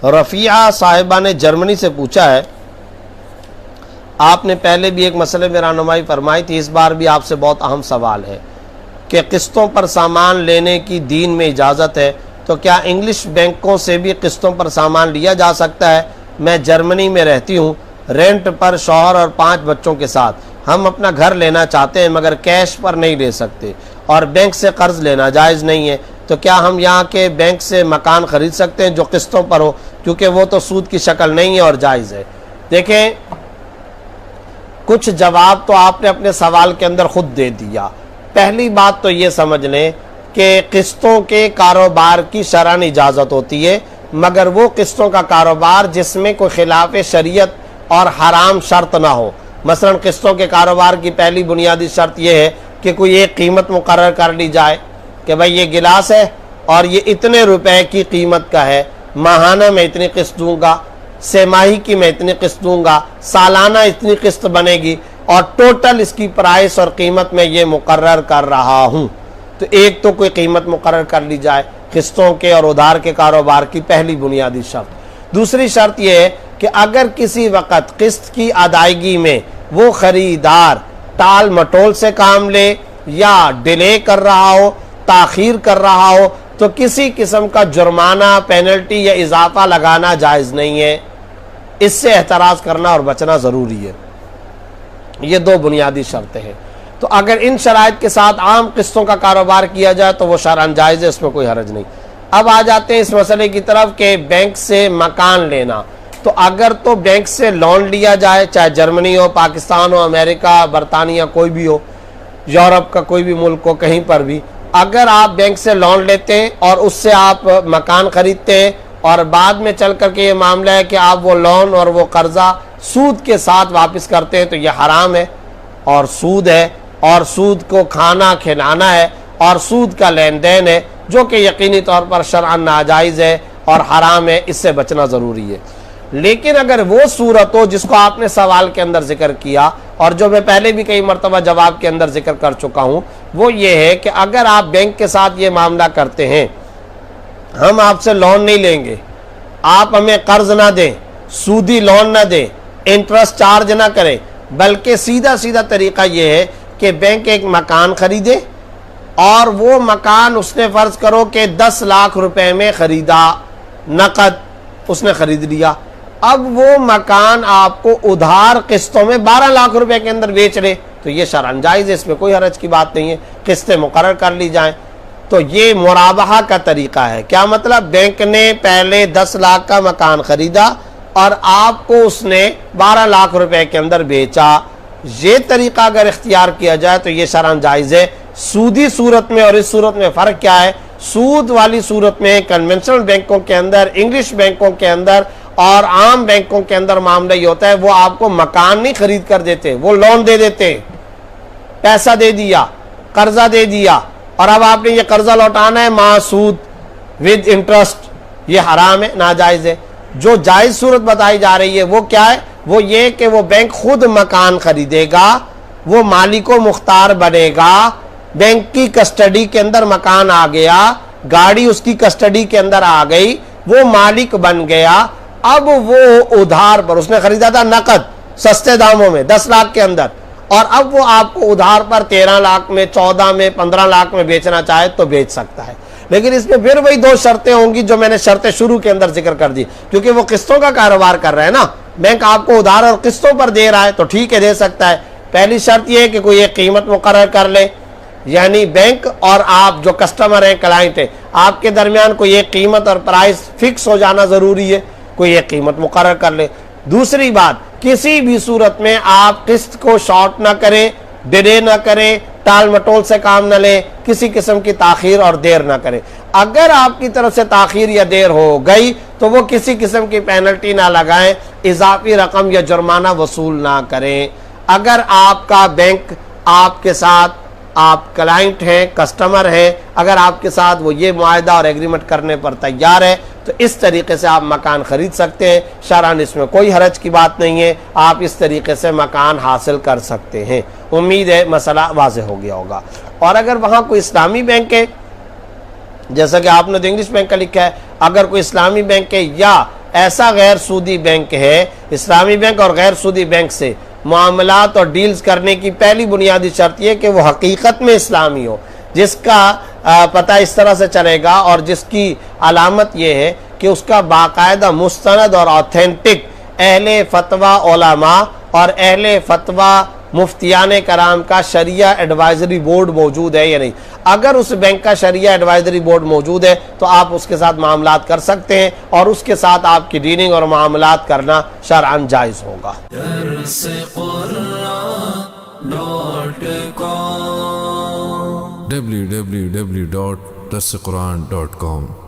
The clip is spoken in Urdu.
رفیعہ صاحبہ نے جرمنی سے پوچھا ہے، آپ نے پہلے بھی ایک مسئلے میں رہنمائی فرمائی تھی، اس بار بھی آپ سے بہت اہم سوال ہے کہ قسطوں پر سامان لینے کی دین میں اجازت ہے، تو کیا انگلش بینکوں سے بھی قسطوں پر سامان لیا جا سکتا ہے؟ میں جرمنی میں رہتی ہوں، رینٹ پر، شوہر اور 5 بچوں کے ساتھ۔ ہم اپنا گھر لینا چاہتے ہیں مگر کیش پر نہیں لے سکتے اور بینک سے قرض لینا جائز نہیں ہے، تو کیا ہم یہاں کے بینک سے مکان خرید سکتے ہیں جو قسطوں پر ہو، کیونکہ وہ تو سود کی شکل نہیں ہے اور جائز ہے؟ دیکھیں، کچھ جواب تو آپ نے اپنے سوال کے اندر خود دے دیا۔ پہلی بات تو یہ سمجھ لیں کہ قسطوں کے کاروبار کی شرعاً اجازت ہوتی ہے، مگر وہ قسطوں کا کاروبار جس میں کوئی خلاف شریعت اور حرام شرط نہ ہو۔ مثلا قسطوں کے کاروبار کی پہلی بنیادی شرط یہ ہے کہ کوئی ایک قیمت مقرر کر لی جائے کہ بھائی یہ گلاس ہے اور یہ اتنے روپے کی قیمت کا ہے، ماہانہ میں اتنی قسط دوں گا، سہ ماہی کی میں اتنی قسط دوں گا، سالانہ اتنی قسط بنے گی اور ٹوٹل اس کی پرائس اور قیمت میں یہ مقرر کر رہا ہوں۔ تو ایک تو کوئی قیمت مقرر کر لی جائے قسطوں کے اور ادھار کے کاروبار کی پہلی بنیادی شرط۔ دوسری شرط یہ ہے کہ اگر کسی وقت قسط کی ادائیگی میں وہ خریدار ٹال مٹول سے کام لے یا ڈیلے کر رہا ہو، تاخیر کر رہا ہو، تو کسی قسم کا جرمانہ، پینلٹی یا اضافہ لگانا جائز نہیں ہے۔ اس سے احتراز کرنا اور بچنا ضروری ہے۔ یہ 2 بنیادی شرطیں ہیں۔ تو اگر ان شرائط کے ساتھ عام قسطوں کا کاروبار کیا جائے تو وہ شرعاً جائز ہے، اس میں کوئی حرج نہیں۔ اب آ جاتے ہیں اس مسئلے کی طرف کہ بینک سے مکان لینا۔ تو اگر تو بینک سے لون لیا جائے، چاہے جرمنی ہو، پاکستان ہو، امریکہ، برطانیہ، کوئی بھی ہو، یورپ کا کوئی بھی ملک ہو، کہیں پر بھی، اگر آپ بینک سے لون لیتے ہیں اور اس سے آپ مکان خریدتے ہیں اور بعد میں چل کر کے یہ معاملہ ہے کہ آپ وہ لون اور وہ قرضہ سود کے ساتھ واپس کرتے ہیں، تو یہ حرام ہے اور سود ہے، اور سود کو کھانا کھلانا ہے اور سود کا لین دین ہے، جو کہ یقینی طور پر شرعاً ناجائز ہے اور حرام ہے، اس سے بچنا ضروری ہے۔ لیکن اگر وہ صورت ہو جس کو آپ نے سوال کے اندر ذکر کیا اور جو میں پہلے بھی کئی مرتبہ جواب کے اندر ذکر کر چکا ہوں، وہ یہ ہے کہ اگر آپ بینک کے ساتھ یہ معاملہ کرتے ہیں، ہم آپ سے لون نہیں لیں گے، آپ ہمیں قرض نہ دیں، سودی لون نہ دیں، انٹرسٹ چارج نہ کریں، بلکہ سیدھا سیدھا طریقہ یہ ہے کہ بینک ایک مکان خریدے اور وہ مکان اس نے فرض کرو کہ 10 لاکھ روپے میں خریدا، نقد اس نے خرید لیا، اب وہ مکان آپ کو ادھار قسطوں میں 12 لاکھ روپے کے اندر بیچ لے، تو یہ شرعاً جائز ہے، اس میں کوئی حرج کی بات نہیں ہے، قسطیں مقرر کر لی جائیں۔ تو یہ مرابحہ کا طریقہ ہے۔ کیا مطلب؟ بینک نے پہلے 10 لاکھ کا مکان خریدا اور آپ کو اس نے 12 لاکھ روپے کے اندر بیچا۔ یہ طریقہ اگر اختیار کیا جائے تو یہ شرعاً جائز ہے۔ سودی صورت میں اور اس صورت میں فرق کیا ہے؟ سود والی صورت میں کنونشنل بینکوں کے اندر، انگلش بینکوں کے اندر اور عام بینکوں کے اندر معاملہ یہ ہوتا ہے، وہ آپ کو مکان نہیں خرید کر دیتے، وہ لون دے دیتے، پیسہ دے دیا، قرضہ دے دیا، اور اب آپ نے یہ قرضہ لوٹانا ہے مع سود ود انٹرسٹ، یہ حرام ہے، ناجائز ہے۔ جو جائز صورت بتائی جا رہی ہے وہ کیا ہے؟ وہ یہ کہ وہ بینک خود مکان خریدے گا، وہ مالک و مختار بنے گا، بینک کی کسٹڈی کے اندر مکان آ گیا، گاڑی اس کی کسٹڈی کے اندر آ گئی، وہ مالک بن گیا۔ اب وہ ادھار پر، اس نے خریدا تھا نقد سستے داموں میں 10 لاکھ کے اندر، اور اب وہ آپ کو ادھار پر 13 لاکھ میں، 14 میں، 15 لاکھ میں بیچنا چاہے تو بیچ سکتا ہے۔ لیکن اس میں پھر وہی 2 شرطیں ہوں گی جو میں نے شرطیں شروع کے اندر ذکر کر دی، کیونکہ وہ قسطوں کا کاروبار کر رہے ہیں نا، بینک آپ کو ادھار اور قسطوں پر دے رہا ہے تو ٹھیک ہے، دے سکتا ہے۔ پہلی شرط یہ ہے کہ کوئی ایک قیمت مقرر کر لے، یعنی بینک اور آپ جو کسٹمر ہیں، کلائنٹ ہیں، آپ کے درمیان کوئی ایک قیمت اور پرائس فکس ہو جانا ضروری ہے، کوئی ایک قیمت مقرر کر لے۔ دوسری بات، کسی بھی صورت میں آپ قسط کو شارٹ نہ کریں، ڈیلے نہ کریں، ٹال مٹول سے کام نہ لیں، کسی قسم کی تاخیر اور دیر نہ کریں۔ اگر آپ کی طرف سے تاخیر یا دیر ہو گئی تو وہ کسی قسم کی پینلٹی نہ لگائیں، اضافی رقم یا جرمانہ وصول نہ کریں۔ اگر آپ کا بینک آپ کے ساتھ، آپ کلائنٹ ہیں، کسٹمر ہیں، اگر آپ کے ساتھ وہ یہ معاہدہ اور ایگریمنٹ کرنے پر تیار ہے تو اس طریقے سے آپ مکان خرید سکتے ہیں، شرعاً اس میں کوئی حرج کی بات نہیں ہے، آپ اس طریقے سے مکان حاصل کر سکتے ہیں۔ امید ہے مسئلہ واضح ہو گیا ہوگا۔ اور اگر وہاں کوئی اسلامی بینک ہے، جیسا کہ آپ نے تو انگلش بینک کا لکھا ہے، اگر کوئی اسلامی بینک ہے یا ایسا غیر سودی بینک ہے، اسلامی بینک اور غیر سودی بینک سے معاملات اور ڈیلز کرنے کی پہلی بنیادی شرط یہ کہ وہ حقیقت میں اسلامی ہو، جس کا پتہ اس طرح سے چلے گا اور جس کی علامت یہ ہے کہ اس کا باقاعدہ مستند اور آتھینٹک اہل فتویٰ علماء اور اہل فتویٰ مفتیان کرام کا شریعہ ایڈوائزری بورڈ موجود ہے یا نہیں۔ اگر اس بینک کا شریعہ ایڈوائزری بورڈ موجود ہے تو آپ اس کے ساتھ معاملات کر سکتے ہیں اور اس کے ساتھ آپ کی ڈیلنگ اور معاملات کرنا شرعاً جائز ہوگا۔ www.darsequran.com